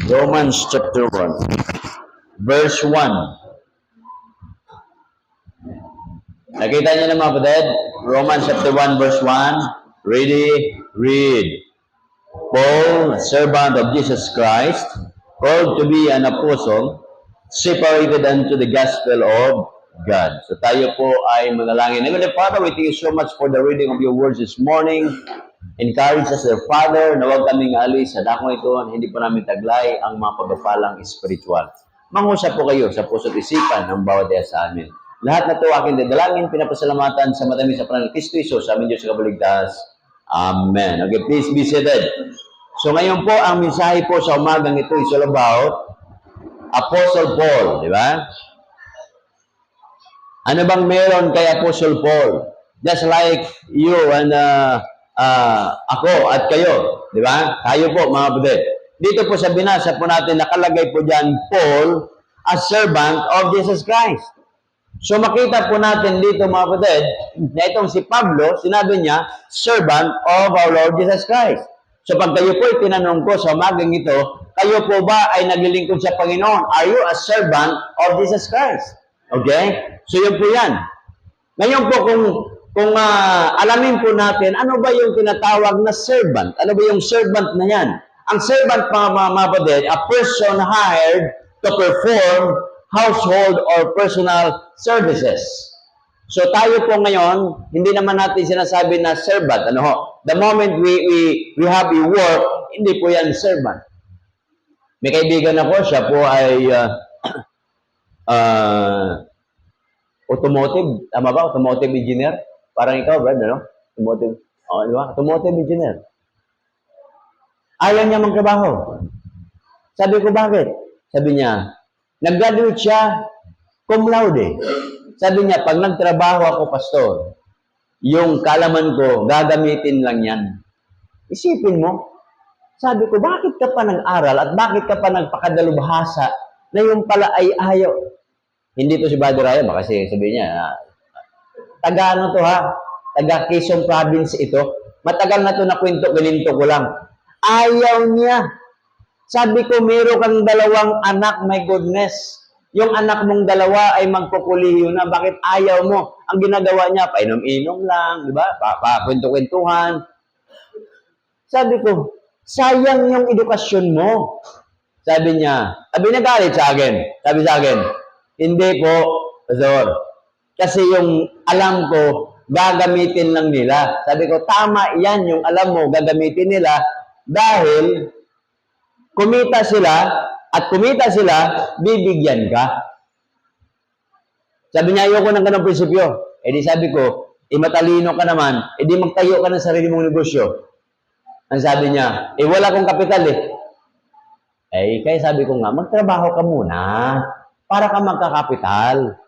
Romans chapter 1, verse 1. Nakita niyo na mga kapatid? Romans chapter 1, verse 1. Ready? Read. Paul, servant of Jesus Christ, called to be an apostle, separated unto the gospel of God. So tayo po ay manalangin. Heavenly Father, we thank you so much for the reading of your words this morning. Encourage us, dear Father, na huwag kaming alis sa dakong ito, hindi po namin taglay ang mga pagpapalang spiritual. Mangusap po kayo sa puso't isipan ng bawat isa sa amin. Lahat na ito aking dadalangin, pinapasalamatan sa matamis sa pangalan ng Kristo Hesus, sa amin Diyos sa kabaligtas. Amen. Okay, please be seated. So ngayon po, ang mensahe po sa umagang ito is all about Apostle Paul, di ba? Ano bang meron kay Apostle Paul? Just like you and ako at kayo, di ba? Tayo po, mga kapatid. Dito po sa binasa po natin, nakalagay po dyan, Paul, as servant of Jesus Christ. So makita po natin dito, mga kapatid, na itong si Pablo, sinabi niya, servant of our Lord Jesus Christ. So pag kayo po tinanong ko sa umagang ito, kayo po ba ay naglilingkod sa Panginoon? Are you a servant of Jesus Christ? Okay? So yun po yan. Ngayon po kung alamin po natin, ano ba yung tinatawag na servant? Ano ba yung servant na yan? Ang servant, mga kapatid, a person hired to perform household or personal services. So tayo po ngayon, hindi naman natin sinasabi na servant. Ano ho? The moment we have a work, hindi po yan servant. May kaibigan ako, siya po ay automotive, tama ba? Automotive engineer? Parang ikaw, Brad, ano? Automotive, di ba? Automotive engineer. Ayaw niya magtrabaho. Sabi ko, bakit? Sabi niya, nag-graduate siya, cum laude. Sabi niya, pag nagtrabaho ako, pastor, yung kalaman ko, gagamitin lang yan. Isipin mo, sabi ko, bakit ka pa nag-aral at bakit ka pa nagpakadalubhasa na yung pala ay ayaw? Hindi to si Brother Ryan, kasi sabi niya, taga ano to ha? Taga Quezon Province ito. Matagal na to na kwento, ganinto ko lang. Ayaw niya. Sabi ko, meron kang dalawang anak, my goodness. Yung anak mong dalawa ay magkukuliyo na. Bakit ayaw mo? Ang ginagawa niya, painom-inom lang, di ba? Kwento-kwentuhan. Sabi ko, sayang yung edukasyon mo. Sabi niya, nagalit sa akin. Sabi sa akin, hindi po, Pastor. Kasi yung alam ko, gagamitin lang nila. Sabi ko, tama yan, yung alam mo, gagamitin nila dahil kumita sila, at kumita sila, bibigyan ka. Sabi niya, ayoko ng ganang prinsipyo. Eh di sabi ko, matalino ka naman, di magtayo ka ng sarili mong negosyo. Ang sabi niya, wala akong kapital kaya sabi ko nga, magtrabaho ka muna para ka magkakapital.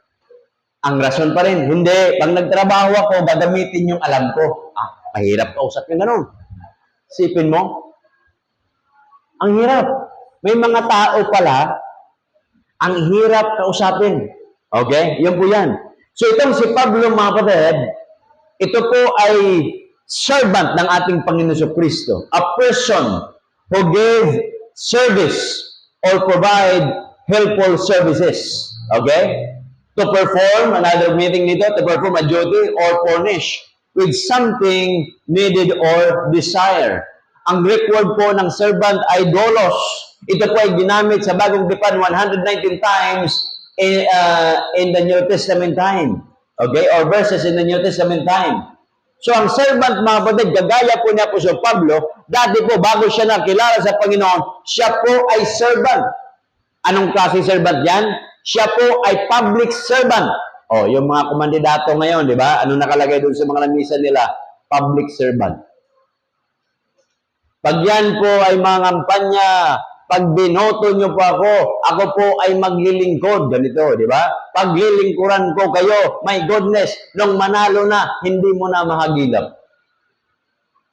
Ang rason pa rin, hindi. Pag nagtrabaho ako, gagamitin yung alam ko. Mahirap kausap yung ganun. Sipin mo, ang hirap. May mga tao pala, ang hirap kausapin. Okay? Yun po yan. So itong si Pablo, mga kapatid, ito po ay servant ng ating Panginoon Jesucristo. A person who gave service or provide helpful services. Okay? To perform, another meaning nito, to perform a duty or furnish with something needed or desire. Ang Greek word po ng servant ay doulos. Ito po ay ginamit sa Bagong Tipan 119 times in the New Testament time. Okay? Or verses in the New Testament time. So, ang servant, mga kapatid, gagaya po ni Apostol Pablo, dati po, bago siya nakilala sa Panginoon, siya po ay servant. Anong klase servant yan? Siya po ay public servant. Yung mga kumandidato ngayon, di ba? Ano nakalagay doon sa mga lamisa nila? Public servant. Pag yan po ay mga kampanya, pag binoto nyo po ako po ay maglilingkod. Ganito, di ba? Paglilingkuran ko kayo, my goodness, nung manalo na, hindi mo na mahagilap.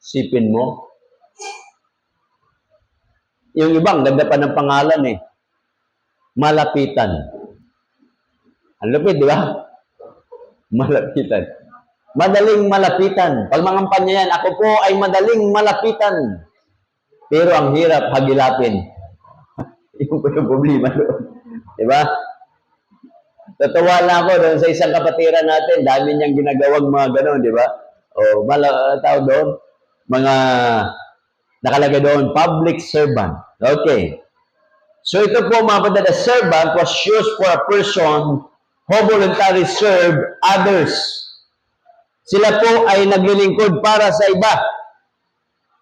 Sipin mo. Yung ibang, ganda pa ng pangalan Malapitan. Ang lupit, di ba? Malapitan. Madaling malapitan. Pag mga kampanya yan, ako po ay madaling malapitan. Pero ang hirap hagilapin. Yung po yung problema doon. Di ba? Tatawa na ako doon sa isang kapatiran natin, dami niyang ginagawang mga ganon, di ba? O, tao doon, mga nakalagay doon, public servant. Okay. So ito po mga kapatid, a servant was used for a person who voluntarily serve others. Sila po ay naglilingkod para sa iba.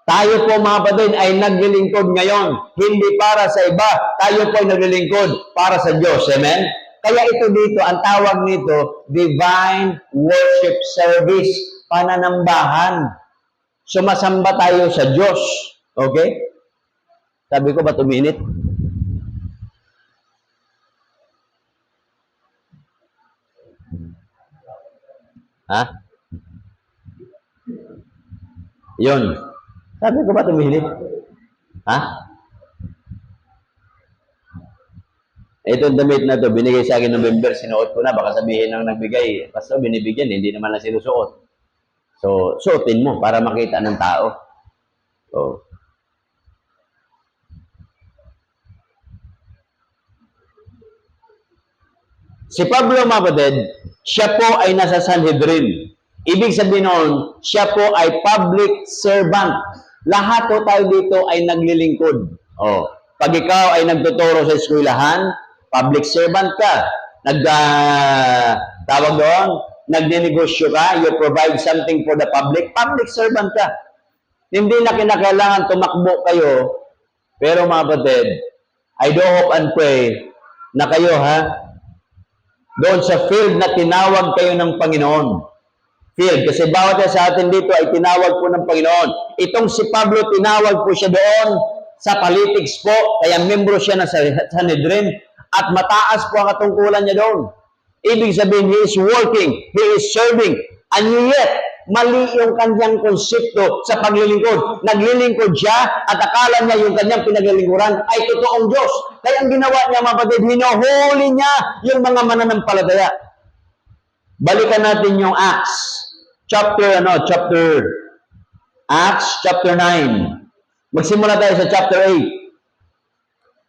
Tayo po mga kapatid ay naglilingkod ngayon, hindi para sa iba. Tayo po ay naglilingkod para sa Diyos. Amen? Kaya ito dito, ang tawag nito, Divine Worship Service, pananambahan. Sumasamba tayo sa Diyos. Okay? Sabi ko ba 2 minutes? Ha? Yun. Sabi ko ba 2 minutes? Ha? Itong damit na to, binigay sa akin ng November, sinuot ko na. Baka sabihin ng nagbigay, basta binibigyan, hindi naman lang sinusuot. So, suotin mo para makita ng tao. So, si Pablo, mga kapatid, siya po ay nasa Sanhedrin. Ibig sabihin noon, siya po ay public servant. Lahat po tayo dito ay naglilingkod. Oh, pag ikaw ay nagtuturo sa eskwelahan, public servant ka. Tawag doon, nagninegosyo ka, you provide something for the public servant ka. Hindi na kinakailangan tumakbo kayo, pero mga kapatid, I do hope and pray na kayo doon sa field na tinawag kayo ng Panginoon. Field, kasi bawat sa atin dito ay tinawag po ng Panginoon. Itong si Pablo, tinawag po siya doon sa politics po, kaya membro siya ng Sanhedrin, at mataas po ang katungkulan niya doon. Ibig sabihin, he is working, he is serving, and yet, mali yung kanyang konsepto sa paglilingkod. Naglilingkod siya at akala niya yung kanyang pinaglilingkuran ay totoong Diyos. Kaya ang ginawa niya, mga kapatid, hinuhuli niya yung mga mananampalataya. Balikan natin yung Acts chapter 9. Magsimula tayo sa chapter 8.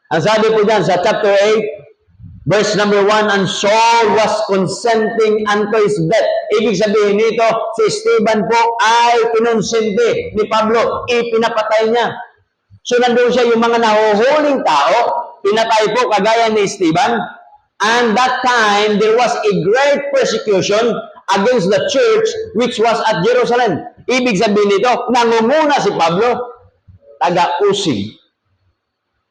Ang sabi po dyan sa chapter 8, verse number 1, and Saul was consenting unto his death. Ibig sabihin nito, si Stephen po ay kinonsente ni Pablo. Ipinapatay niya. So nandun siya yung mga nahuhuling tao, pinatay po kagaya ni Stephen. And that time, there was a great persecution against the church which was at Jerusalem. Ibig sabihin nito, nangunguna si Pablo, taga-usig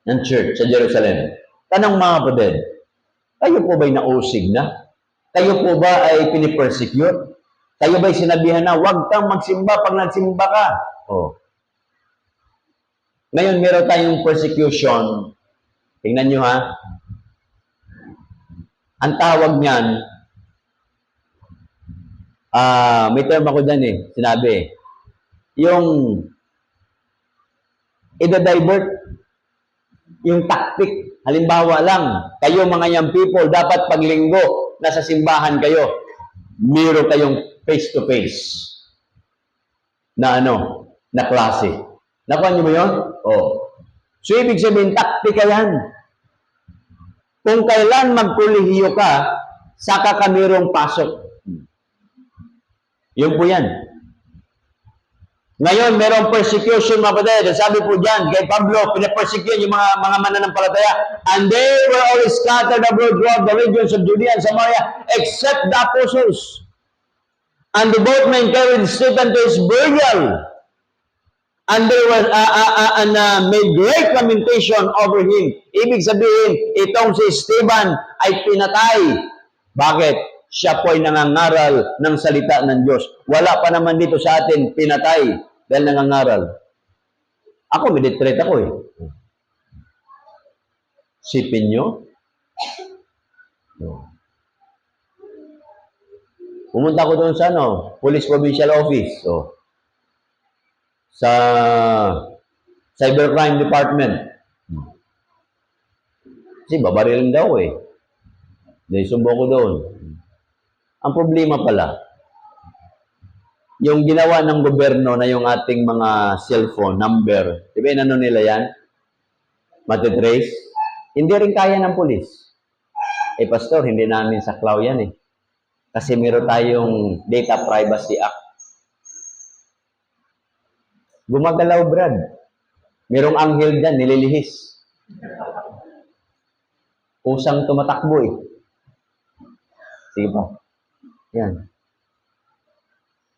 ng church sa Jerusalem. Tanong mga kapatid, kayo po ba'y nausig na? Kayo po ba ay pinipersecute? Kayo ba'y sinabihan na, huwag kang magsimba pag nagsimba ka? Oh. Ngayon, meron tayong persecution. Tingnan nyo Ang tawag niyan, may term ako dyan sinabi, yung i-divert, yung tactic. Halimbawa lang, kayo mga young people, dapat paglinggo, nasa simbahan kayo, meron kayong face-to-face na na klase. Nakuha niyo mo yun? Oh. So, ibig sabihin, taktika yan. Kung kailan magkolehiyo ka, saka ka mayroong pasok. Yun po yan. Ngayon, mayroong persecution, mga kapatid. Sabi po dyan, kay Pablo, pinapersecute yung mga mananampalataya. And they were all scattered abroad throughout the regions of Judea and Samaria, except the apostles. And the both men carried Stephen to his burial. And there was made great lamentation over him. Ibig sabihin, itong si Stephen ay pinatay. Bakit? Siya po ay nangangaral ng salita ng Diyos. Wala pa naman dito sa atin pinatay dahil nangangaral. Ako, meditrate ako Sipin nyo? Pumunta ko doon sa Police Provincial Office. Sa Cybercrime Department. Kasi babarilin daw Dahil sumbo ko doon. Ang problema pala, yung ginawa ng gobyerno na yung ating mga cellphone number, di ba nila yan? Matitrace? Hindi rin kaya ng pulis. Eh, pastor, hindi namin saklaw yan eh. Kasi meron tayong Data Privacy Act. Gumagalaw, Brad. Merong anghel dyan, nililihis. Usang tumatakbo eh. Sige pa. Yan.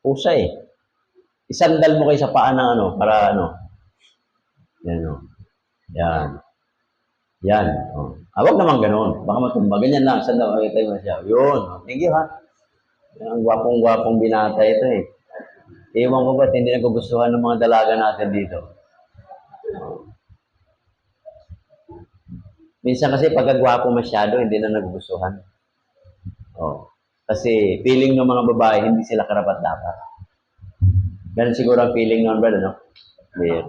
Usa eh. Isandal mo kayo sa paa ng ano, para ano. Yan o. Yan. Yan. Oh. Wag naman ganun. Baka matumba. Ganyan lang. Sandal. Okay, tayo na siya. Yun. Thank you ha. Yan, ang gwapong-gwapong binata ito eh. Iwan ko ba't hindi nagugustuhan ng mga dalaga natin dito. Minsan kasi pagkagwapo masyado, hindi na nagugustuhan. Oh. Kasi feeling ng mga babae, hindi sila karapat-dapat. Ganun siguro ang feeling ng brother, no? Yeah.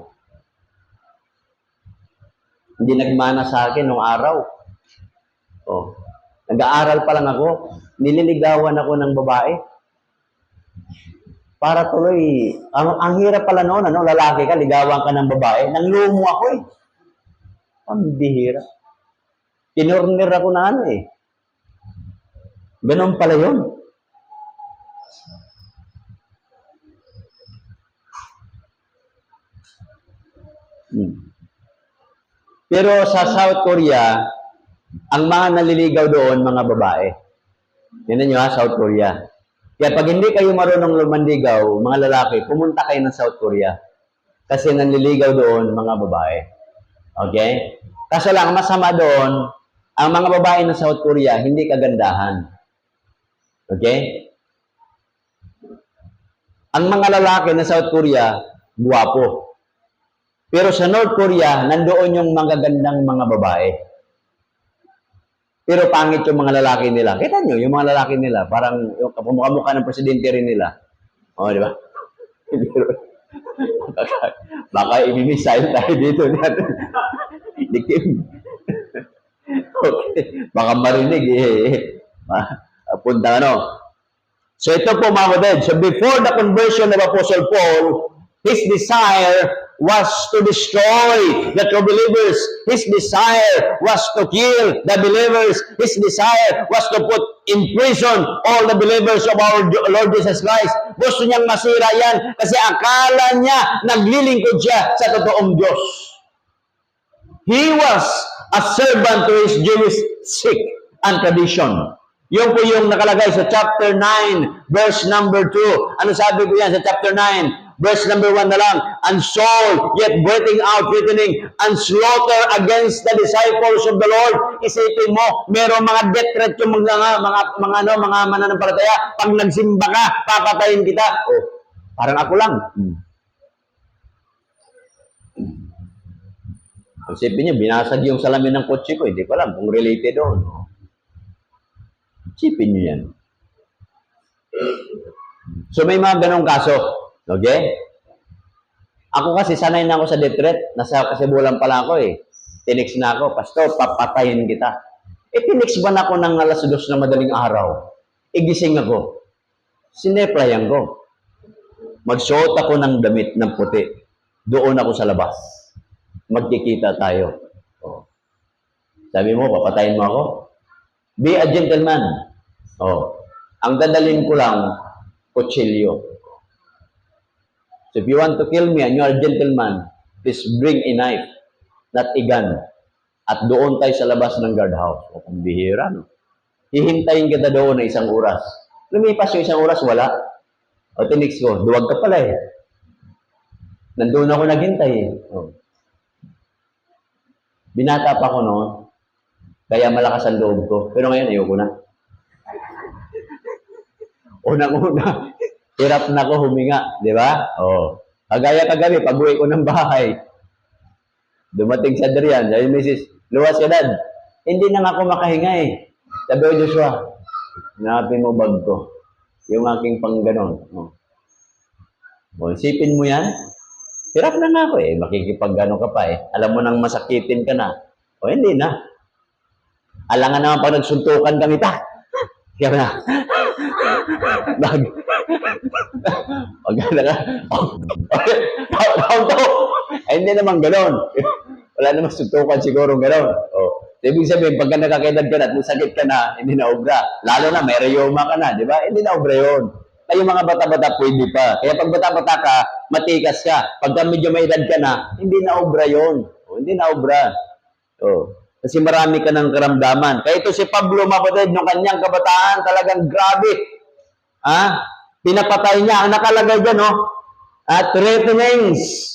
Hindi nagmana sa akin nung araw. Oh. Nag-aaral pa lang ako, nililigawan ako ng babae. Para tuloy, ang hirap pala noon, ano, lalaki ka, ligawan ka ng babae, nanlumo ako eh. Pambihira. Tinurner ako na ano eh. Ganun pala yun. Pero sa South Korea, ang mga naliligaw doon, mga babae. Yan nyo ha, South Korea. Kaya pag hindi kayo marunong lumandigaw, mga lalaki, pumunta kayo ng South Korea. Kasi nanliligaw doon, mga babae. Okay? Kaso lang, masama doon, ang mga babae ng South Korea, hindi kagandahan. Okay? Ang mga lalaki ng South Korea, guwapo. Pero sa North Korea, nandoon yung magagandang mga babae. Pero pangit yung mga lalaki nila. Kita nyo, yung mga lalaki nila, parang yung kapumukha-mukha ng presidente rin nila. O, di ba? Baka i-missile tayo dito natin. Okay. Baka marinig eh. Punta ano. So ito po mga kapatid. So before the conversion of Apostle Paul, his desire was to destroy the true believers. His desire was to kill the believers. His desire was to put in prison all the believers of our Lord Jesus Christ. Gusto niyang masira yan kasi akala niya naglilingkod siya sa totoong Diyos. He was a servant to his Jewish sect and tradition. Yun po yung nakalagay sa chapter 9, verse number 2. Ano sabi ko yan sa chapter 9? Verse number 1 na lang. And Saul, yet breaking out, threatening, and slaughter against the disciples of the Lord. Isipin mo, merong mga death threat yung mga mananampalataya. Pag nagsimba ka, papatayin kita. Oh, parang ako lang. Isipin niyo, binasag yung salamin ng kotse ko. Hindi ko alam kung related doon. Isipin niyo yan. So may mga ganong kaso. Okay? Ako kasi sanay na ako sa death threat. Nasa Kasibulan pala ako eh. Tinix na ako, Pastor, papatayin kita. Tinix ba na ako ng alas 2 na madaling araw? Igising ako. Sineplayan ko. Magsuot ako ng damit ng puti. Doon ako sa labas. Magkikita tayo. Oh. Sabi mo, papatayin mo ako? Be a gentleman. Oh. Ang dadalhin ko lang, kutsilyo. So if you want to kill me and you are a gentleman, please bring a knife, not a gun. At doon tayo sa labas ng guardhouse. O kung bihira, no? Hihintayin kita doon na 1 oras. Lumipas yung 1 oras, wala. O tinix ko, duwag ka pala eh. Nandun ako naghintay eh. O. Binata pa ko noon, kaya malakas ang loob ko. Pero ngayon, ayoko na. Unang-una, hirap na ko huminga, di ba? Oh. Kagaya kagabi, pag-uwi ko ng bahay, dumating sa Adrian, sabi Mrs., luwas ka dad. Hindi na nga ako makahinga eh. Sabi ko, Joshua, hanapin mo bag ko. Yung aking pangganon. Oh. Oh, isipin mo yan. Hirap na nga ako eh. Makikipag-gano ka pa eh. Alam mo nang masakitin ka na. O hindi na. Alangan naman pag nagsuntukan kami ta. Kaya na. Maganda ka. Hindi naman ganon. Wala namang suntukan siguro ganon. Oh. Ibig sabihin, pagka nakakaedad ka na at may sakit ka na, hindi na obra. Lalo na, may rheuma ka na, di ba? Hindi na obra yun. Kayo mga bata-bata, pwede pa. Kaya pag bata-bata ka, matikas ka. Pagka medyo may edad ka na, hindi na obra yun. O, hindi na obra. O, kasi marami ka ng karamdaman. Kaya ito si Pablo, mapatid, nung kanyang kabataan, talagang grabe. Pinapatay niya. Ang nakalagay dyan, threatenings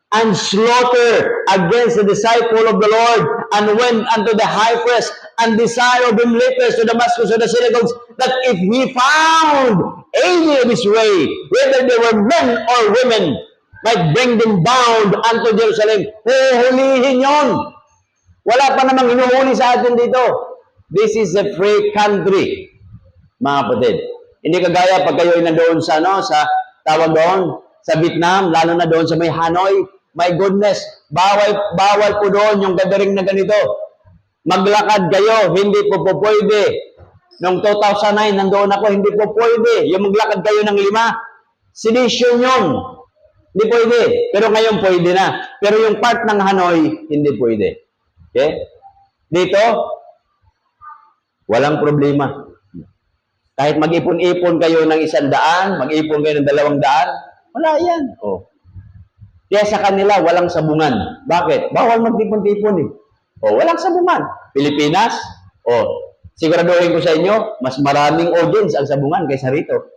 and slaughter against the disciple of the Lord, and went unto the high priest and desired of him letters to Damascus of the synagogues, that if he found any of his way, whether they were men or women, might bring them bound unto Jerusalem. Huhulihin yon. Wala pa namang hinuhuli sa atin dito. This is a free country, mga kapatid. Hindi kagaya pag kayo ay nandoon sa, sa tawag doon, sa Vietnam, lalo na doon sa may Hanoi. My goodness, bawal po doon yung gathering na ganito. Maglakad kayo, hindi po pwede. Noong 2009, nandoon ako, hindi po pwede. Yung maglakad kayo ng 5, sedition yun. Hindi pwede. Pero ngayon pwede na. Pero yung part ng Hanoi, hindi pwede. Okay? Dito, walang problema. Kahit mag-ipon-ipon kayo ng 100, mag-ipon kayo ng 200, wala yan. Kaya sa kanila, walang sabungan. Bakit? Bawal mag-ipon-ipon eh. Walang sabungan. Pilipinas, siguraduhin ko sa inyo, mas maraming audience ang sabungan kaysa rito.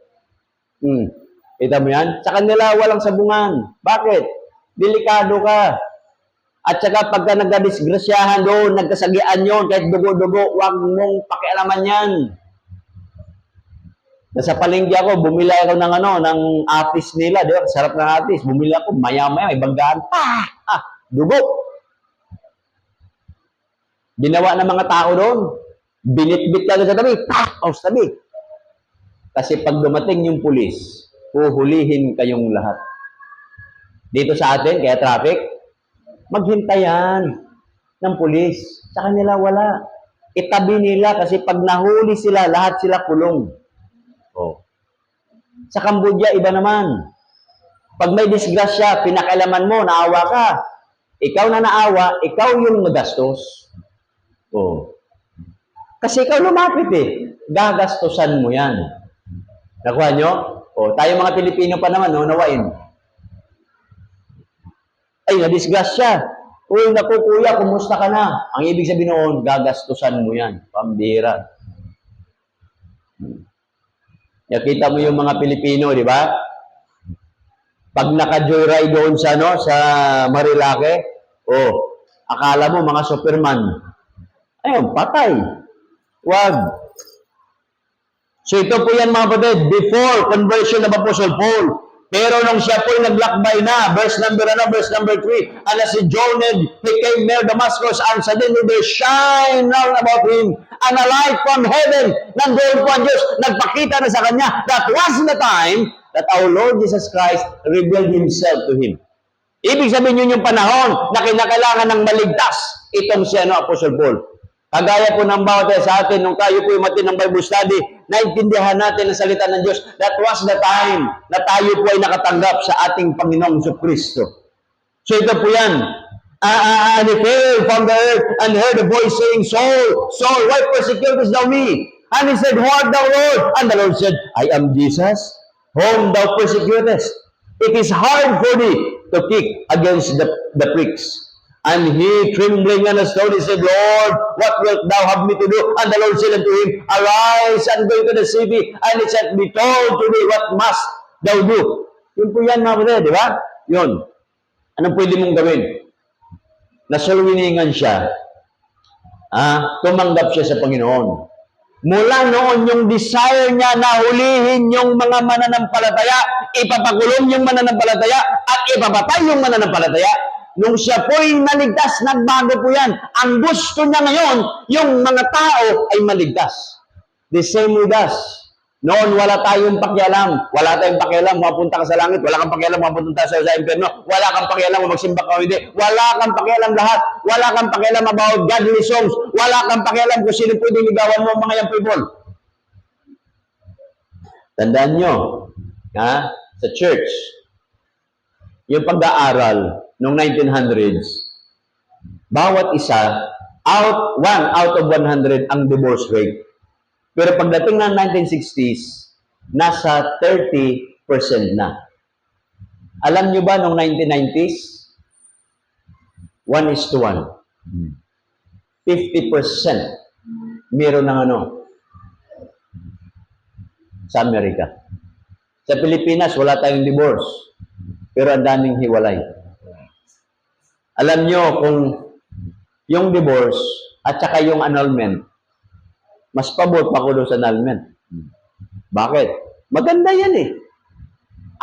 Kita mo yan? Sa kanila, walang sabungan. Bakit? Delikado ka. At saka pagka nagkadisgrasyahan doon, nagkasagian yun, kahit dugo-dugo, huwag mong pakialaman yan. Nasa palengke ako, bumili ako ng ng atis nila, di ba? Sarap ng atis. Bumili ako, maya-maya, may banggaan. Dugo. Ginawa ng mga tao doon. Binit-bit ka sa tabi. Sa tabi. Kasi pag dumating yung pulis, huhulihin kayong lahat. Dito sa atin, kaya traffic, maghintayan ng pulis. Sa kanila wala. Itabi nila kasi pag nahuli sila, lahat sila kulong. Sa Cambodia, iba naman. Pag may disgrasya, pinakailaman mo, naawa ka. Ikaw na naawa, ikaw yung magastos. Kasi ikaw lumapit eh. Gagastosan mo yan. Nakuha nyo? Tayo mga Pilipino pa naman, nawain. Ay, na-disgrasya. Uy, naku kuya, kumusta ka na? Ang ibig sabihin noon, gagastusan mo yan. Pambira. Nakita mo yung mga Pilipino, di ba? Pag naka-joyride doon sa Marilake, akala mo mga Superman. Ayun, patay. Wag. So ito po yan mga kapatid, before conversion of Apostle Paul. Pero nung siya po naglakbay na, verse number 3, and as he journeyed, he came near Damascus, and suddenly there shine round about him, and a light from heaven. Nandoon po ang Diyos, nagpakita na sa kanya. That was the time that our Lord Jesus Christ revealed Himself to him. Ibig sabihin yun yung panahon na kinakailangan ng maligtas itong si Apostle Paul. Kagaya po ng bawat sa atin, nung tayo po yung ng Bible study, naintindihan natin ang salita ng Diyos. That was the time na tayo po ay nakatanggap sa ating Panginoong Kristo. So ito po yan. And he fell from the earth and heard a voice saying, Saul, Saul, why persecutest thou me? And he said, Who art thou, Lord? And the Lord said, I am Jesus, whom thou persecutest. It is hard for thee to kick against the pricks. And he, trembling and astonished, said, Lord, what wilt thou have me to do? And the Lord said unto him, Arise and go into the city, and it shall be told to thee what must thou do. Yun po yan, mga kapatid, di ba? Yun. Anong pwede mong gawin? Nasulwiningan siya. Tumanggap siya sa Panginoon. Mula noon, yung desire niya na hulihin yung mga mananampalataya, ipapakulong yung mananampalataya, at ipapatay yung mananampalataya. Nung siya po'y naligtas, nagbago po yan. Ang gusto niya ngayon, yung mga tao ay maligtas. The same with us. Noon, wala tayong pakialam. Wala tayong pakialam, mapunta ka sa langit. Wala kang pakialam, mapunta sa impyerno. Wala kang pakialam, magsimba ka o hindi. Wala kang pakialam lahat. Wala kang pakialam about godly songs. Wala kang pakialam kung sino pwedeng ligawan mo, mga young people. Tandaan nyo, sa church, yung pag-aaral noong 1900s, bawat isa One out of 100 ang divorce rate. Pero pagdating ng 1960s, nasa 30% na. Alam nyo ba, noong 1990s, 1:1. 50% meron ng sa Amerika. Sa Pilipinas, wala tayong divorce. Pero ang daming hiwalay. Alam nyo kung yung divorce at saka yung annulment, mas pabor pa ko doon sa annulment. Bakit? Maganda yan eh.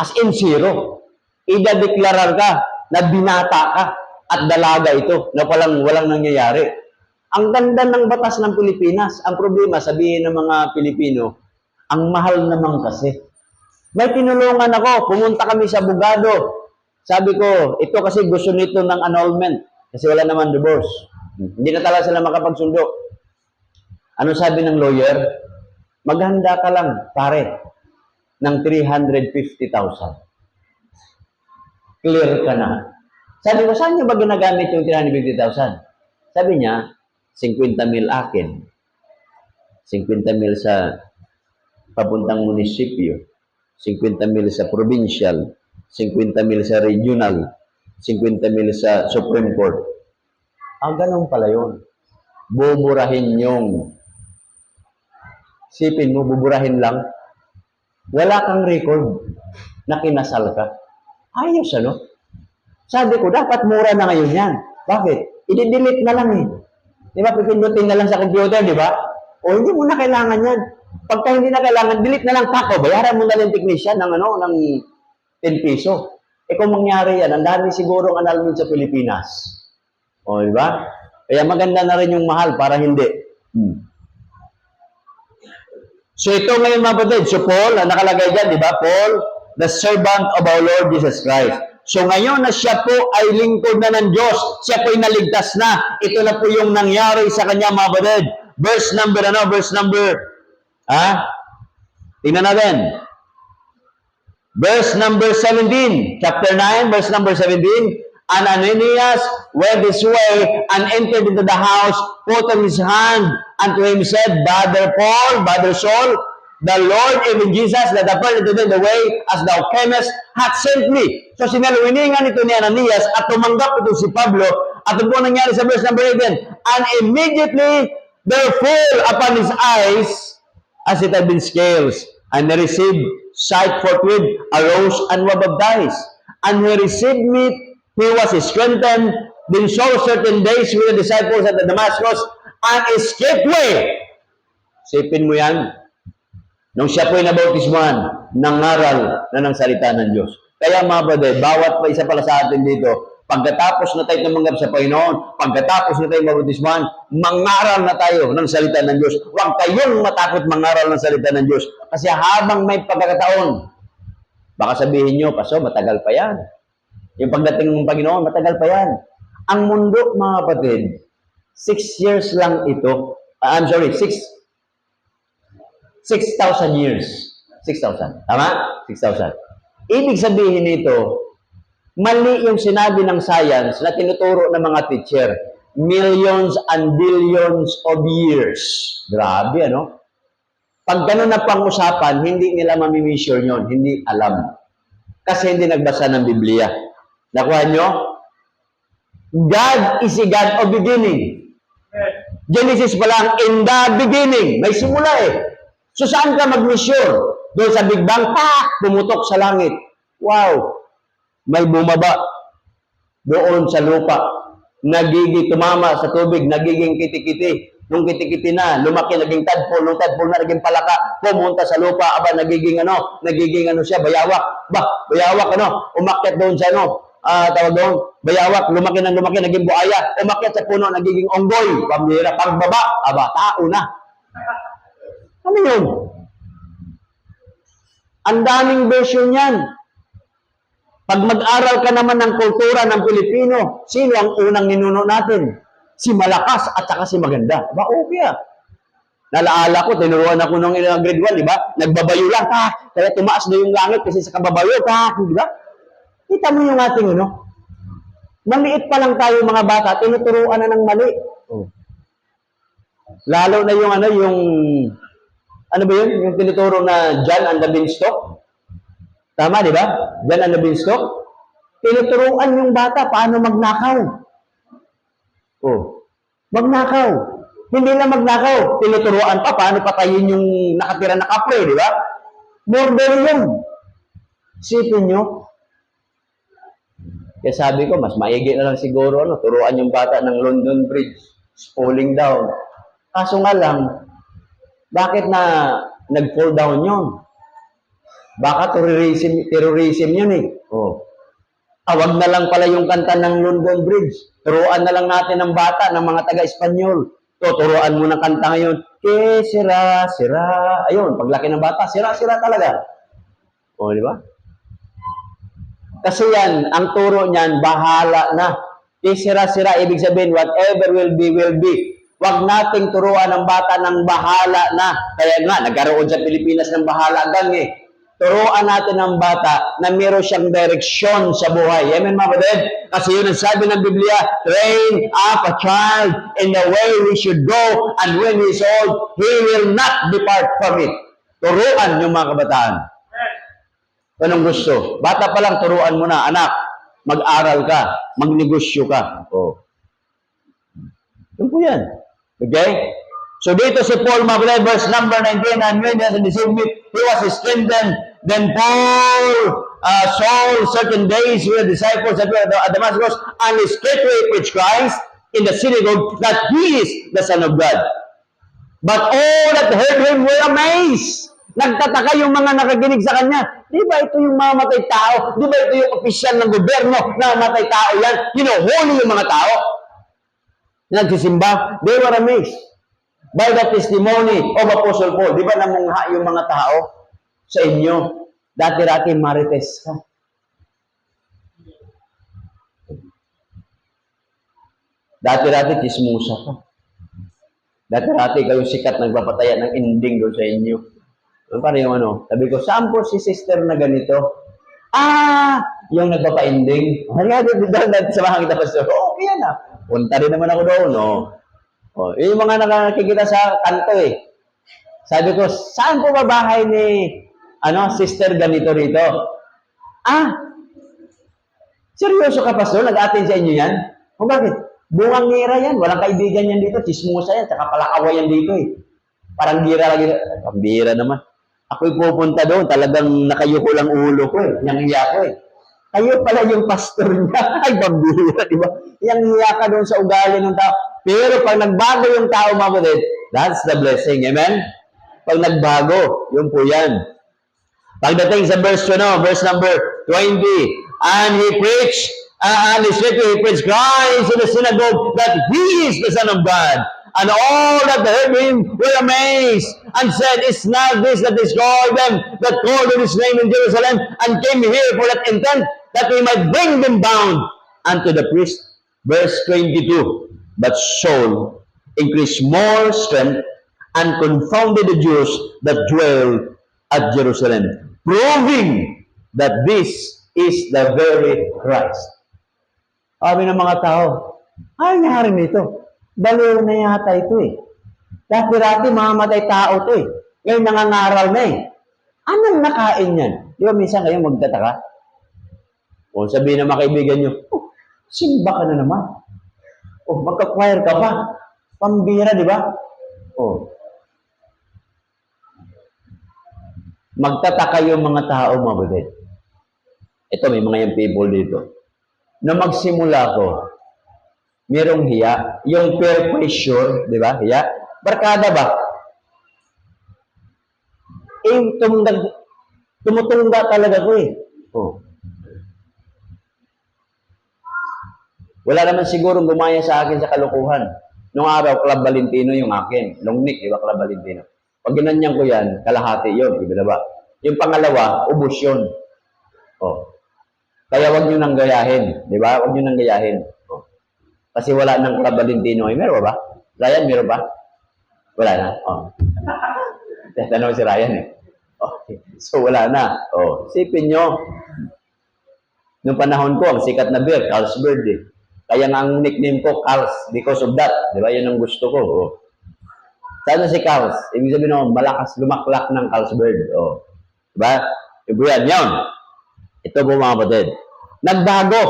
As in zero. Ida-deklarar ka na binata ka at dalaga ito na walang nangyayari. Ang ganda ng batas ng Pilipinas. Ang problema, sabihin ng mga Pilipino, ang mahal naman kasi. May tinulungan ako, pumunta kami sa abogado. Sabi ko, ito kasi gusto nito ng annulment kasi wala naman divorce. Hindi na talaga sila makapagsundo. Ano sabi ng lawyer? Maghanda ka lang, pare, ng 350,000. Clear ka na. Sabi ko, saan nyo ba ginagamit yung 350,000? Sabi niya, 50,000 akin. 50,000 sa papuntang munisipyo. 50,000 sa provincial. 50,000 sa regional. 50,000 sa Supreme Court. Ganun pala yun. Buburahin yung sipin mo, buburahin lang. Wala kang record na kinasal ka. Ayos, ano? Sabi ko, dapat mura na ngayon yan. Bakit? I-delete na lang eh. Di ba? Pipindutin na lang sa computer, di ba? O hindi mo na kailangan yan. Pagka hindi na kailangan, delete na lang kako. Bayaran mo na lang technician ng 10 piso. Kung mangyari yan, ang dami siguro ang annulment sa Pilipinas. O, di ba? Kaya maganda na rin yung mahal para hindi. So ito ngayon mga kapatid, so Paul, nakalagay dyan, di ba? Paul, the servant of our Lord Jesus Christ. So ngayon na siya po ay lingkod na ng Diyos, siya po ay naligtas na. Ito na po yung nangyari sa kanya mga kapatid. Verse number, tingnan natin. Verse number 17, chapter 9, verse number 17. And Ananias went his way and entered into the house, put on his hand unto him, said, Brother Paul, Brother Saul, the Lord, even Jesus, that appeared unto them the way as thou camest, hath sent me. So sinaluwiningan ito ni Ananias at tumanggap ito si Pablo. At ito po nangyari sa verse number 18. And immediately there fell upon his eyes as it had been scales, and he received sight forthwith, arose, and was baptized. And he received meat, he was strengthened, then saw certain days with the disciples at the Damascus, and escaped way. Sipin mo yan. Nung siya po'y nabautismuhan, nangaral na ng salita ng Diyos. Kaya mga brother, bawat pa isa pala sa atin dito, pagkatapos na tayo tumanggap sa Panginoon, pagkatapos na tayo mabautismuhan, mangaral na tayo ng salita ng Diyos. Huwag kayong matakot mangaral ng salita ng Diyos. Kasi habang may pagkakataon, baka sabihin nyo, Paso, matagal pa yan. Yung pagdating ng Panginoon, matagal pa yan. Ang mundo, mga kapatid, 6 years lang ito. 6,000 years. 6,000. Tama? 6,000. Ibig sabihin nito, mali yung sinabi ng science na tinuturo ng mga teacher. Millions and billions of years. Grabe, ano? Pag gano'n na pang-usapan, hindi nila mamimissure yun. Hindi alam. Kasi hindi nagbasa ng Biblia. Nakuha nyo? God is a God of beginning. Genesis pa lang, in the beginning. May simula eh. So saan ka mag-measure? Doon sa Big Bang, pumutok sa langit. Wow! May bumaba. Doon sa lupa. Tumama sa tubig, nagiging kiti-kiti. Nung kiti-kiti na, lumaki, naging tadpole. Nung tadpole na, naging palaka. Pumunta sa lupa, nagiging siya, bayawak. Bayawak, umakyat doon sa tawag doon, bayawak, lumaki, naging buaya. Umakyat sa puno, nagiging onggoy. Pambira, pagbaba, tao na. Ano yun? Ang daming version yan. Pag mag-aral ka naman ng kultura ng Pilipino, sino ang unang ninuno natin? Si Malakas at saka si Maganda. Okay Nalaala ko, tinuruan ako nung grade 1, di ba? Nagbabayo lang, kaya tumaas na yung langit kasi sa kababayo, di ba? Kita mo yung ating, maliit pa lang tayo mga bata, tinuturuan na ng mali. Lalo na yung ano ba yun? Yung tinuturo na John and the Beanstalk. Tama, di ba? John and the Beanstalk. Tinuturuan yung bata paano magnakaw. Oh, magnakaw. Hindi lang magnakaw. Tinuturuan pa paano patayin yung nakatira na kapre, di ba? Murder yun. Sipin nyo. Kaya sabi ko, mas maigi na lang siguro, turuan yung bata ng London Bridge. Falling down. Kaso nga lang, bakit na nag-fall down yun? Baka terrorism yun eh. Oh. Awag na lang pala yung kanta ng London Bridge. Turuan na lang natin ng bata, ng mga taga-Espanyol. Turuan mo ng kanta ngayon. Que sira, sira. Ayun, paglaki ng bata, sira-sira talaga. O, di ba? Kasi yan, ang turo niyan, bahala na. Que sira-sira, ibig sabihin, whatever will be, will be. Huwag nating turuan ng bata ng bahala na. Kaya nga, nagkaroon sa Pilipinas ng bahala gang eh. Turuan natin ng bata na meron siyang direksyon sa buhay. Amen, mga kapatid? Kasi yun ang sabi ng Biblia, train up a child in the way he should go, and when he is old, he will not depart from it. Turuan yung mga kabataan. Anong gusto? Bata pa lang, turuan mo na, anak, mag-aral ka, magnegosyo ka. Oh. Yun po yan. Okay? So dito si Paul, mga kapatid, verse number 19, and when he has deceived me, he was strengthened. Then Paul saw certain days with the disciples at Damascus, and he straightway preached Christ in the synagogue that he is the Son of God. But all that heard him were amazed. Nagtataka yung mga nakakinig sa kanya. Di ba ito yung mamatay tao? Di ba ito yung opisyal ng gobyerno na mamatay tao yan? Hinuhuli yung mga tao. Nagsisimba. They were amazed by the testimony of Apostle Paul. Di ba namungha yung mga tao sa inyo? Dati-dati marites ka. Dati-dati chismusa ka. Dati-dati kayo sikat nagpapataya ng ending doon sa inyo. Parang yung sabi ko, saan po si sister na ganito? Yung nagpapa-ending. Dahil samahan kita pa siya. Okay yan ah. Punta rin naman ako doon. Oh, yung mga nakakikita sa kanto eh. Sabi ko, saan po ba bahay ni sister ganito rito? Seryoso ka, pastor? Nag-atin sa inyo yan? O bakit? Bungang ngira yan. Walang kaibigan yan dito. Chismosa yan. Tsaka palakaway yan dito eh. Parang gira lagi. Pambira naman. Ako'y pupunta doon. Talagang nakayuko lang ulo ko eh. Yang hiya ko eh. Kayo pala yung pastor niya. Ay, pambira, di ba? Yang hiya ka doon sa ugali ng tao. Pero pag nagbago yung tao, mga kapatid, that's the blessing. Amen? Pag nagbago, yun po yan. Pagdating sa verse number 20, and he preached, and he preached Christ in the synagogue that he is the Son of God. And all that heard him were amazed, and said, is not this that destroyed them, that called on his name in Jerusalem, and came here for that intent, that he might bring them bound unto the priest. Verse 22, but Saul increased more strength, and confounded the Jews that dwell at Jerusalem, proving that this is the very Christ. Sabi ng mga tao, ay, nangyari nito. Baliw na yata ito eh. Dati-dati mamamatay tao to eh. Ngayon nangangaral na eh. Anong nakain yan? Di ba minsan kayo magtataka? O sabihin ng mga kaibigan nyo, simba ka na naman. O magka-choir ka pa. Pambira, di ba? O. Magtataka yung mga tao, mga kapatid. Ito, may mga young people dito. Na magsimula ko, merong hiya. Yung peer pressure, di ba? Hiya. Barkada ba? Tumutungga talaga ko eh. Oh. Wala naman sigurong gumaya sa akin sa kalukuhan. Nung araw, Club Valentino yung akin. Long neck, di ba, Club Valentino? Pag ginanyan ko yan, kalahati yun, di ba? Yung pangalawa, ubos yun. Oh. Kaya wag nyo nang gayahin, di ba? Wag nyo nang gayahin. Oh. Kasi wala nang Club Valentino. Ay, meron ba? Ryan, meron ba? Wala na. Oh. Tanong si Ryan eh. Okay. So, wala na. Oh. Sipin nyo. Noong panahon ko, ang sikat na beer, Carlsberg eh. Kaya nga ang nickname ko, Carls, because of that. Di ba? Yun ang gusto ko. Oh. Sana si Carls? Ibig sabihin nun, malakas lumaklak ng Carlsberg. O. Diba? Ibo yan. Yun. Ito po mga kapatid. Nagbago.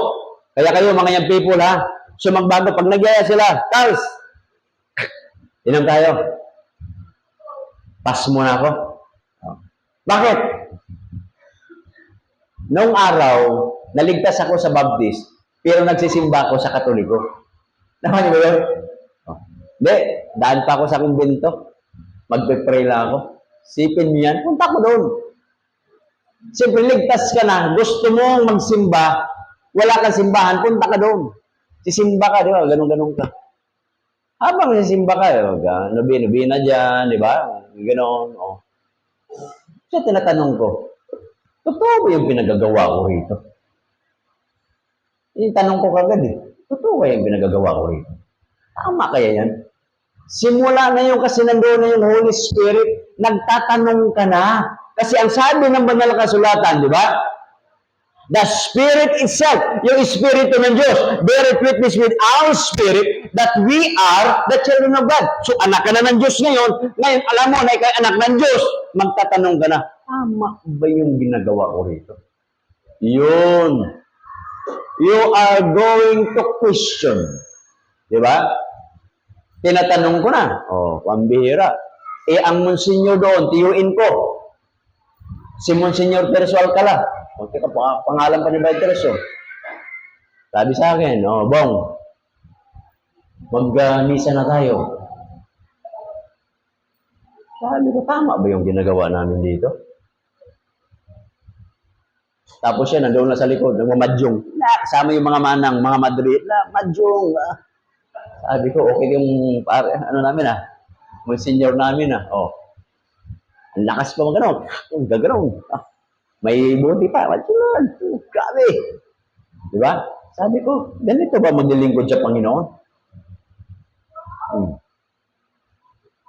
Kaya kayo, mga young people, ha? So, magbago. Pag nagyaya sila, Carls, inom tayo. Pass muna ako. Bakit? Noong araw, naligtas ako sa Baptist, pero nagsisimba ako sa Katoliko. Naman niyo ba yun? Hindi, daan pa ako sa kumbento. Magpe-pray lang ako. Sipin niyo yan, punta ko doon. Siyempre, ligtas ka na. Gusto mong magsimba, wala kang simbahan, punta ka doon. Sisimba ka, di ba? Ganun-ganun ka. Habang sisimba ka, nubi na dyan, di ba? Ganon, o. So, tinatanong ko, totoo ba yung pinagagawa ko rito? Yung tanong ko kagad totoo ba yung pinagagawa ko rito? Tama kaya yan? Simula na yung kasi nandoon na yung Holy Spirit, nagtatanong ka na. Kasi ang sabi ng banal na kasulatan, di ba? The Spirit itself, yung Espiritu ng Diyos, beareth witness with our spirit that we are the children of God. So, anak ka na ng Diyos ngayon, alam mo na ikaw anak ng Diyos, magtatanong ka na, tama ba yung ginagawa ko rito? Yun. You are going to question. Di ba? Tinatanong ko na, pambihira. Ang Monsignor doon, tiyuin ko. Si Monsignor Terso Alcala. Teka, pangalan pa ni Brother Terso. Sabi sa akin, Bong, mag-misa na tayo. Sabi ko, tama ba yung ginagawa namin dito? Tapos siya, nandoon na sa likod, nagmamadyong. Kasama yung mga manang, mga madrid. Madyong. Sabi ko, okay yung, namin Monsignor namin Ang lakas pa magano'n. Gagano'n. May buti pa. Grabe. Di ba? Sabi ko, ganito ba maglilingkod sa Panginoon?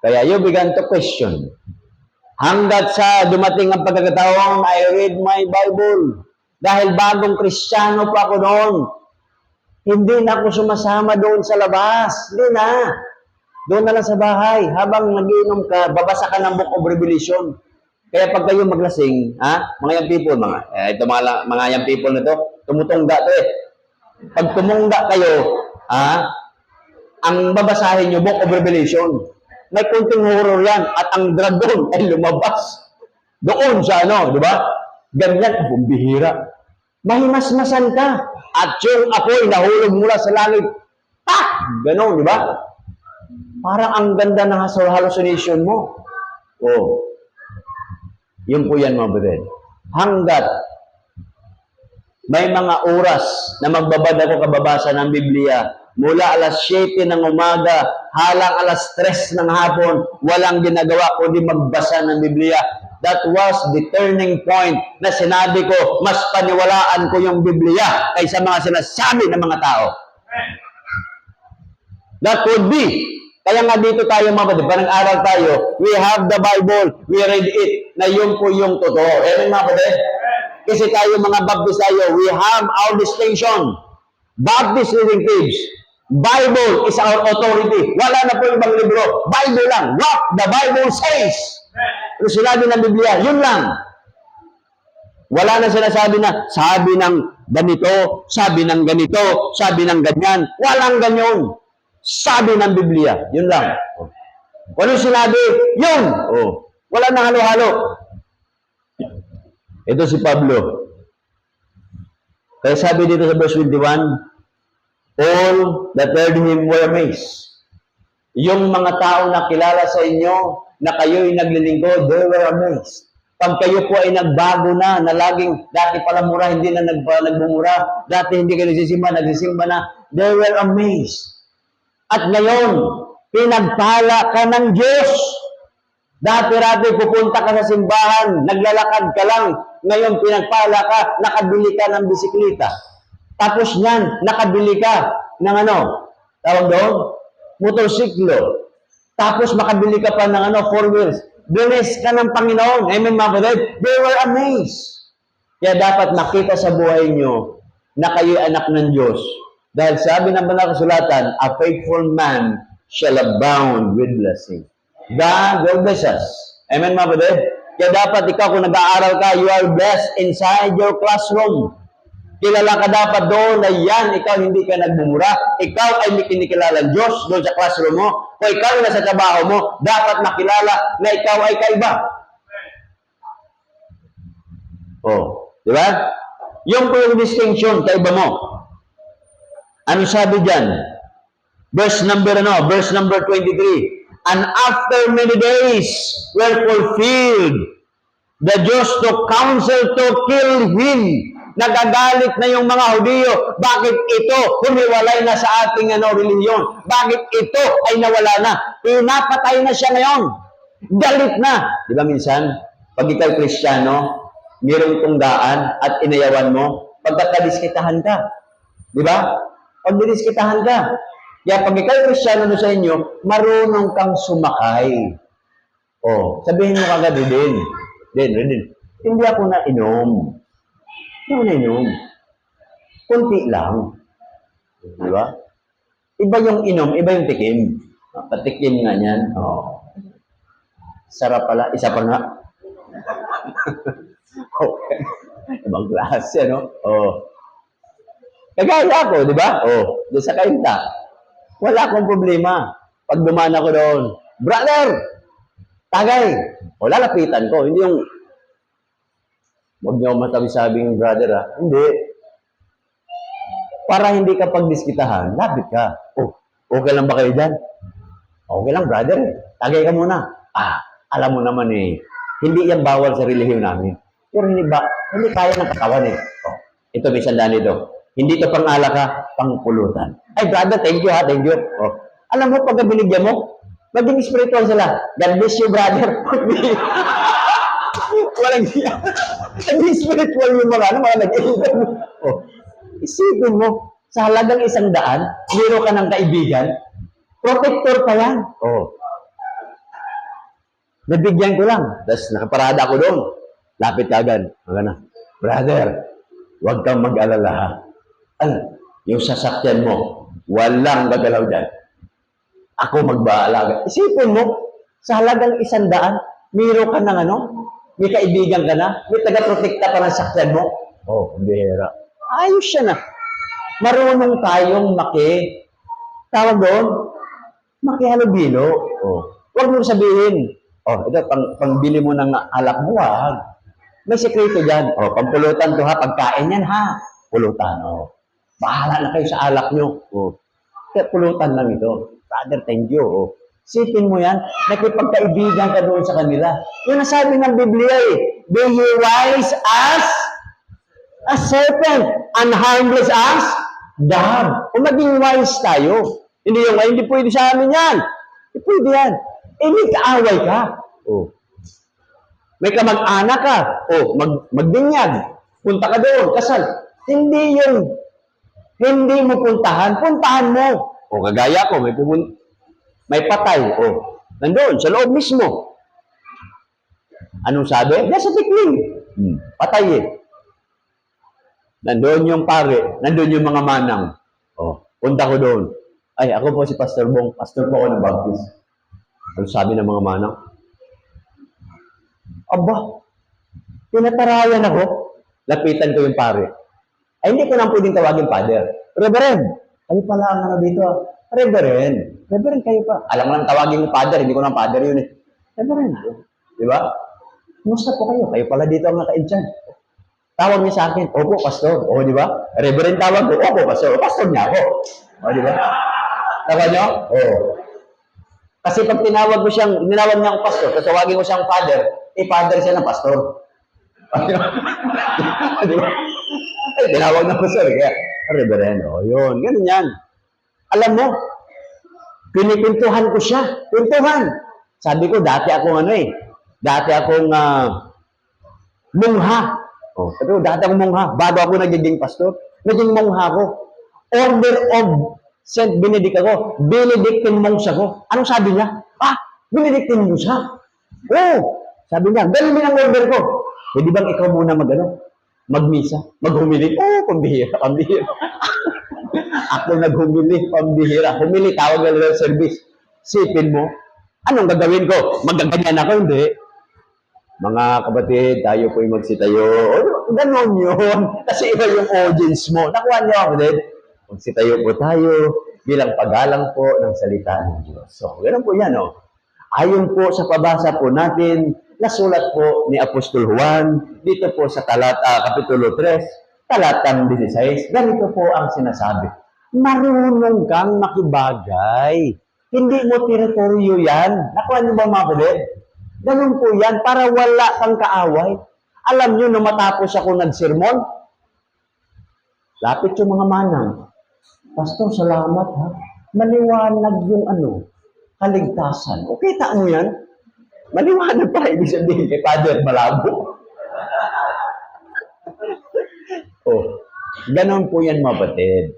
Kaya you began to question. Hanggat sa dumating ang pagkakataon, I read my Bible. Dahil bagong Kristiyano pa ako noon. Hindi na ako sumasama doon sa labas. Hindi na. Doon na lang sa bahay. Habang nagiinom ka, babasa ka ng Book of Revelation. Kaya pag kayo maglasing, mga young people, ito mga young people na to, tumutungga to Pag tumungga kayo, ang babasahin nyo, Book of Revelation. May kunting horror yan at ang dragon ay lumabas. Doon sa di ba? Ganyan, bumbihira. Mahimasmasan ka. At yung apoy nahulog mula sa langit. Ganon, di ba? Parang ang ganda ng hallucination mo. Yun po yan, mga brother. Hanggat may mga oras na magbabad ako kababasa ng Biblia, mula alas 7 ng umaga, halang alas 3 ng hapon, walang ginagawa kundi magbasa ng Biblia. That was the turning point na sinabi ko, mas paniwalaan ko yung Biblia kaysa mga sinasabi ng mga tao. That would be. Kaya nga dito tayo mga kapatid, parang aral tayo, we have the Bible, we read it, na yun po yung totoo. Amen mga kapatid? Kasi tayo mga Baptist tayo, we have our distinction. Baptist Reading Page. Bible is our authority. Wala na po ibang libro. Bible lang. What the Bible says. Ano sinabi ng Biblia? Yun lang. Wala na sinasabi na, sabi ng ganito, sabi ng ganito, sabi ng ganyan. Walang ganyan. Sabi ng Biblia. Yun lang. Ano sinabi? Yun. Wala na halo-halo. Ito si Pablo. Kaya sabi dito sa verse 21, all that heard him were amazed. Yung mga tao na kilala sa inyo, na kayo'y naglilingkod, they were amazed. Pag kayo po ay nagbago na laging, dati pala mura, hindi na nagbumura, dati hindi kayo nagsisimba na, they were amazed. At ngayon, pinagpala ka ng Diyos. Dati-rati pupunta ka sa simbahan, naglalakad ka lang. Ngayon, pinagpala ka, nakabili ka ng bisikleta. Tapos niyan, nakabili ka ng tawag doon? Motorsiklo. Tapos makabili ka pa ng 4 wheels. Bless ka ng Panginoon. Amen, mga kapatid? They were amazed. Kaya dapat makita sa buhay nyo na kayo anak ng Diyos. Dahil sabi ng banal na kasulatan, a faithful man shall abound with blessing. God will bless us. Amen, mga kapatid? Kaya dapat ikaw, kung nag-aaral ka, you are blessed inside your classroom. Kilala ka dapat doon na yan, ikaw hindi ka nagmumura. Ikaw ay may kinikilalang Diyos doon sa classroom mo. O ikaw na sa trabaho mo, dapat makilala na ikaw ay kaiba. Oh, di ba? Yung po yung distinction, kaiba mo. Ano sabi dyan? Verse number 23. And after many days were fulfilled, the Diyos took counsel to kill him. Nagagalit na yung mga Hudiyo. Bakit ito humiwalay na sa ating relihiyon? Bakit ito ay nawala na? Pinapatay na siya ngayon. Galit na. Di ba minsan, pag ikaw Kristiyano, mayroong tunggaan at inayawan mo, pagkakadiskitahan ka. Di ba? Pagdidiskitahan ka. Kaya pag ikaw Kristiyano sa inyo, marunong kang sumakay. Oh, sabihin mo kagad din. Hindi ako na-inom. Hindi ako na-inom. Kunti lang. Di ba? Iba yung inom, iba yung tikim. Patikim nga yan. Oh. Sarap pala. Isa pa nga. Okay. Ibang klase, no? Oh. Kagaya ako, di ba? Oh, doon sa kainta. Wala akong problema. Pag dumaan ako doon, brother, tagay. O lalapitan ko. Hindi yung, huwag niyo matabi-sabing brother ha. Hindi. Para hindi ka pagdiskitahan, lapit ka. Oh, okay lang ba kayo dyan? Okay lang, brother. Tagay ka muna. Alam mo naman hindi yan bawal sa relihiyon namin. Pero hindi kaya ng katawan Oh, ito, may sandaan ito. Hindi ito pang-alak ha, pang-pulutan. Ay, brother, thank you ha, thank you. Oh. Alam mo, pag binigyan mo, maging spiritual sila. God bless you, brother. Walang siya. Naging spiritual yung mga nag-iigan. Oh. Isipin mo, sa halagang 100, meron ka ng kaibigan, protector pa yan. Oh. Nabigyan ko lang. Tapos nakaparada ako doon. Lapit ka agad. Brother, huwag kang mag-alala ha. Yung sasakyan mo, walang gagalaw dyan. Ako magbaalaga. Isipin mo, sa halagang 100, meron ka ng may kaibigan ka na, may taga-protekta pa ng sakyan mo. Oh, bihira. Ayos siya na. Marunong tayong tawag doon, makihalubilo. Oh. Huwag mo sabihin, ito, pangbili mo ng alak mo, may sekreto dyan. Oh, pampulutan to ha, pagkain yan ha. Pulutan, Bahala na kayo sa alak nyo. Kaya pulutan lang ito. Brother, thank you. Sipin mo yan, nakipagkaibigan ka doon sa kanila. Yung nasabi ng Biblia be ye wise as a serpent and harmless as dove. Kung maging wise tayo, hindi pwede sa amin yan. Hindi pwede yan. May kaaway ka. May kamag-anak ka. Magbinyag. Punta ka doon, kasal. Hindi mo puntahan mo. Kagaya ko, may patay. Nandoon, sa loob mismo. Anong sabi? Nasa tikling. Patay Nandoon yung pare, nandoon yung mga manang. Punta ko doon. Ay, ako po si Pastor Bong. Pastor po ako ng Baptist. Ano sabi ng mga manang? Aba, tinatarayan ako. Lapitan ko yung pare. Ay, hindi ko lang pwedeng tawagin father. Reverend, kayo pala ang dito. Reverend kayo pa. Alam mo lang tawagin yung father, hindi ko lang father yun Reverend. Di ba? Kumusta po kayo? Kayo pala dito ang naka-in-charge. Tawag niya sa akin, opo, pastor. Di ba? Reverend tawag ko, opo, pastor. Pastor niya ako. Di ba? Tawag niyo? Kasi pag tinawag niya akong pastor, tapos tawagin ko siyang father, father siya ng pastor. Di ba? Tinawag ng pastor, kaya, Reverend, yun, ganun yan. Alam mo, pinipintuhan ko siya. Pintuhan. Sabi ko, dati akong mungha. Sabi ko, dati akong mungha. Bago ako nagiging pastor, naging mungha ko. Order of St. Benedict ako. Benedictine monks ako. Anong sabi niya? Benedictine monks siya. Sabi niya, galing ang order ko. Pwede bang ikaw muna magmisa? Maghumili? Pambihira. Ako naghumili, pambihira. Humili, tawag na lang service. Sipin mo, Anong gagawin ko? Magaganyan ako? Hindi. Mga kapatid, tayo po'y magsitayo. O, ganon yun. Kasi iba yung audience mo. Nakuha niyo, kapatid? Magsitayo po tayo bilang paggalang po ng salita ng Diyos. So, ganun po yan, oh. Ayon po sa pabasa po natin, nasulat po ni Apostol Juan, dito po sa Kapitulo 3, talatang 16, ganito po ang sinasabi. Marunong kang makibagay. Hindi mo teritoryo yan. Nakuha niyo ba, mga kapatid? Ganun po yan, para wala kang kaaway. Alam niyo, nung matapos ako nagsermon, lapit yung mga manang. Pastor, salamat ha. Maliwanag yung kaligtasan. O, kita mo yan? Maliwanag pa, ibig sabihin kay Father malabo. Ganon po yan, mapatid.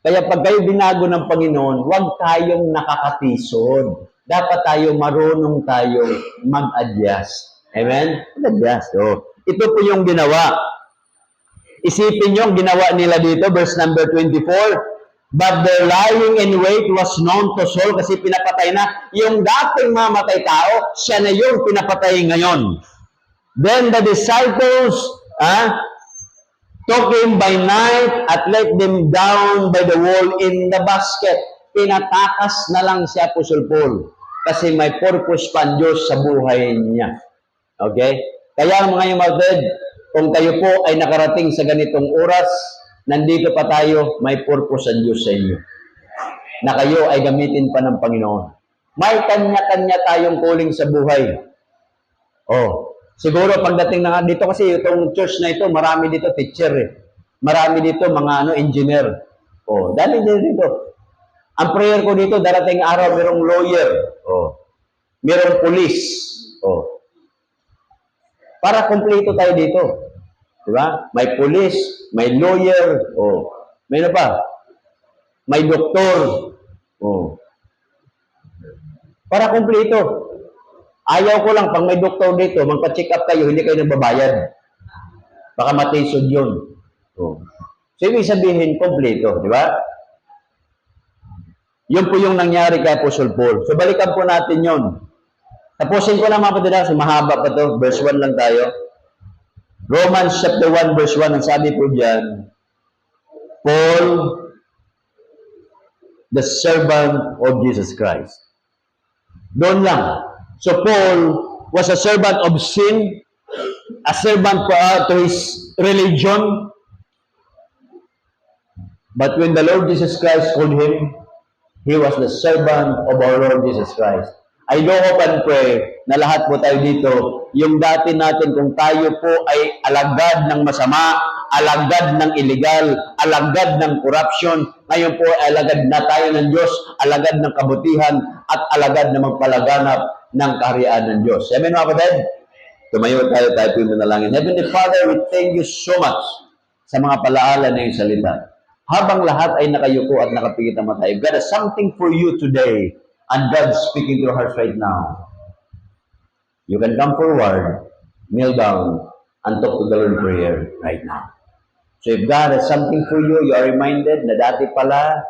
Kaya pag kayo binago ng Panginoon, huwag tayong nakakatisod. Dapat tayo marunong tayong mag-adjust. Amen? Mag-adjust. Ito po yung ginawa. Isipin nyo, ginawa nila dito, verse number 24, but their lying in wait was known to Saul kasi pinapatay na. Yung dating mamatay tao, siya na yung pinapatay ngayon. Then the disciples took him by night at let them down by the wall in the basket. Pinatakas na lang si Apostle Paul kasi may purpose pa ang Diyos sa buhay niya. Okay? Kaya mga kapatid, kung kayo po ay nakarating sa ganitong oras, nandito pa tayo, may purpose ang Diyos sa inyo. Na kayo ay gamitin pa ng Panginoon. May kanya-kanya tayong calling sa buhay. Siguro pagdating na dito kasi itong church na ito, marami dito teacher eh. Marami dito mga engineer. Dami dito. Ang prayer ko dito, darating araw, mayroong lawyer. Mayroong police. Para kumpleto tayo dito. Diba? May police, may lawyer, may pa? May doktor. Para kumpleto. Ayaw ko lang, pag may doktor dito, magpa-check up kayo, hindi kayo nagbabayad. Baka matisod yun. So, ibig sabihin, kumpleto. Di ba? Yun po yung nangyari kay Apostle Paul. So, balikan po natin yun. Tapusin ko lang mga kapatid, kasi mahaba pa to. Verse 1 lang tayo. Romans chapter 1, verse 1, ang sabi po dyan, Paul, the servant of Jesus Christ. Doon lang. So Paul was a servant of sin, a servant to his religion. But when the Lord Jesus Christ called him, he was the servant of our Lord Jesus Christ. I do hope and pray na lahat po tayo dito, yung dati natin kung tayo po ay alagad ng masama, alagad ng illegal, alagad ng corruption, ngayon po ay alagad na tayo ng Diyos, alagad ng kabutihan, at alagad na magpalaganap ng kaharian ng Diyos. Amen mga kapatid? Tumayo tayo po yung manalangin. Heavenly Father, we thank you so much sa mga palaala na yung salita. Habang lahat ay nakayuko at nakapikit ang mata, God has something for you today, and God's speaking to your hearts right now. You can come forward, kneel down, and talk to the Lord in prayer right now. So if God has something for you, you are reminded na dati pala,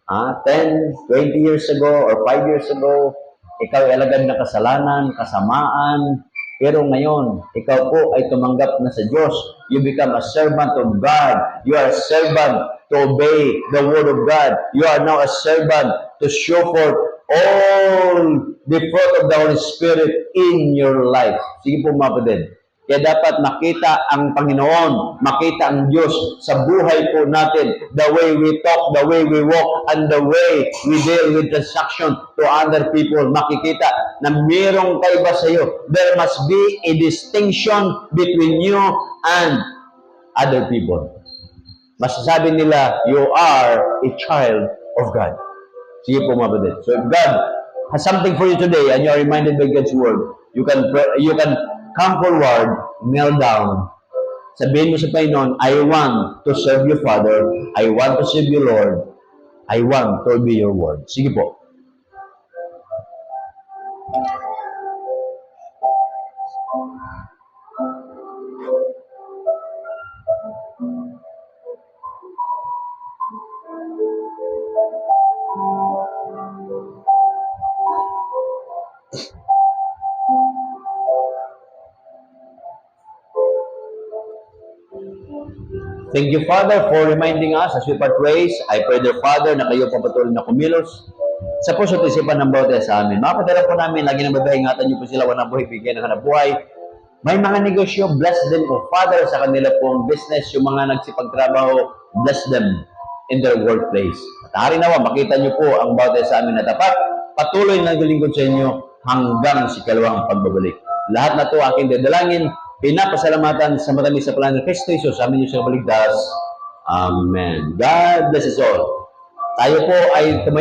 10, 20 years ago, or 5 years ago, ikaw ay alagad na kasalanan, kasamaan, pero ngayon, ikaw po ay tumanggap na sa Diyos. You become a servant of God. You are a servant to obey the word of God. You are now a servant to show forth all the fruit of the Holy Spirit in your life. Sige po mga kapatid. Kaya dapat makita ang Panginoon, makita ang Diyos sa buhay po natin. The way we talk, the way we walk, and the way we deal with transaction to other people. Makikita na mayroong kaiba sa iyo. There must be a distinction between you and other people. Masasabi nila, you are a child of God. Sige po mga kapatid. So if God has something for you today and you are reminded by God's word, you can come forward, kneel down. Sabihin mo sa Panginoon, I want to serve you, Father. I want to serve you, Lord. I want to obey your word. Sige po. Thank you, Father, for reminding us as we part ways. I pray, dear Father, na kayo papatuloy na kumilos sa puso at isipan ng bawat isa sa amin. Mga padala po namin, lagi nang babaingatan niyo po sila, walang buhay, bigyan ng hanap buhay. May mga negosyo, bless them po, Father, sa kanila pong business, yung mga nagsipagtrabaho, bless them in their workplace. At hari nawa, makita niyo po ang bawat isa sa amin na tapat, patuloy na naglilingkod sa inyo hanggang si kalawang pagbabalik. Lahat na to aking dadalangin, pinapasalamatan sa marami sa plano ni Kristo Jesus, sa amin yung sa kabaligtas. Amen. God bless us all. Tayo po ay tumayo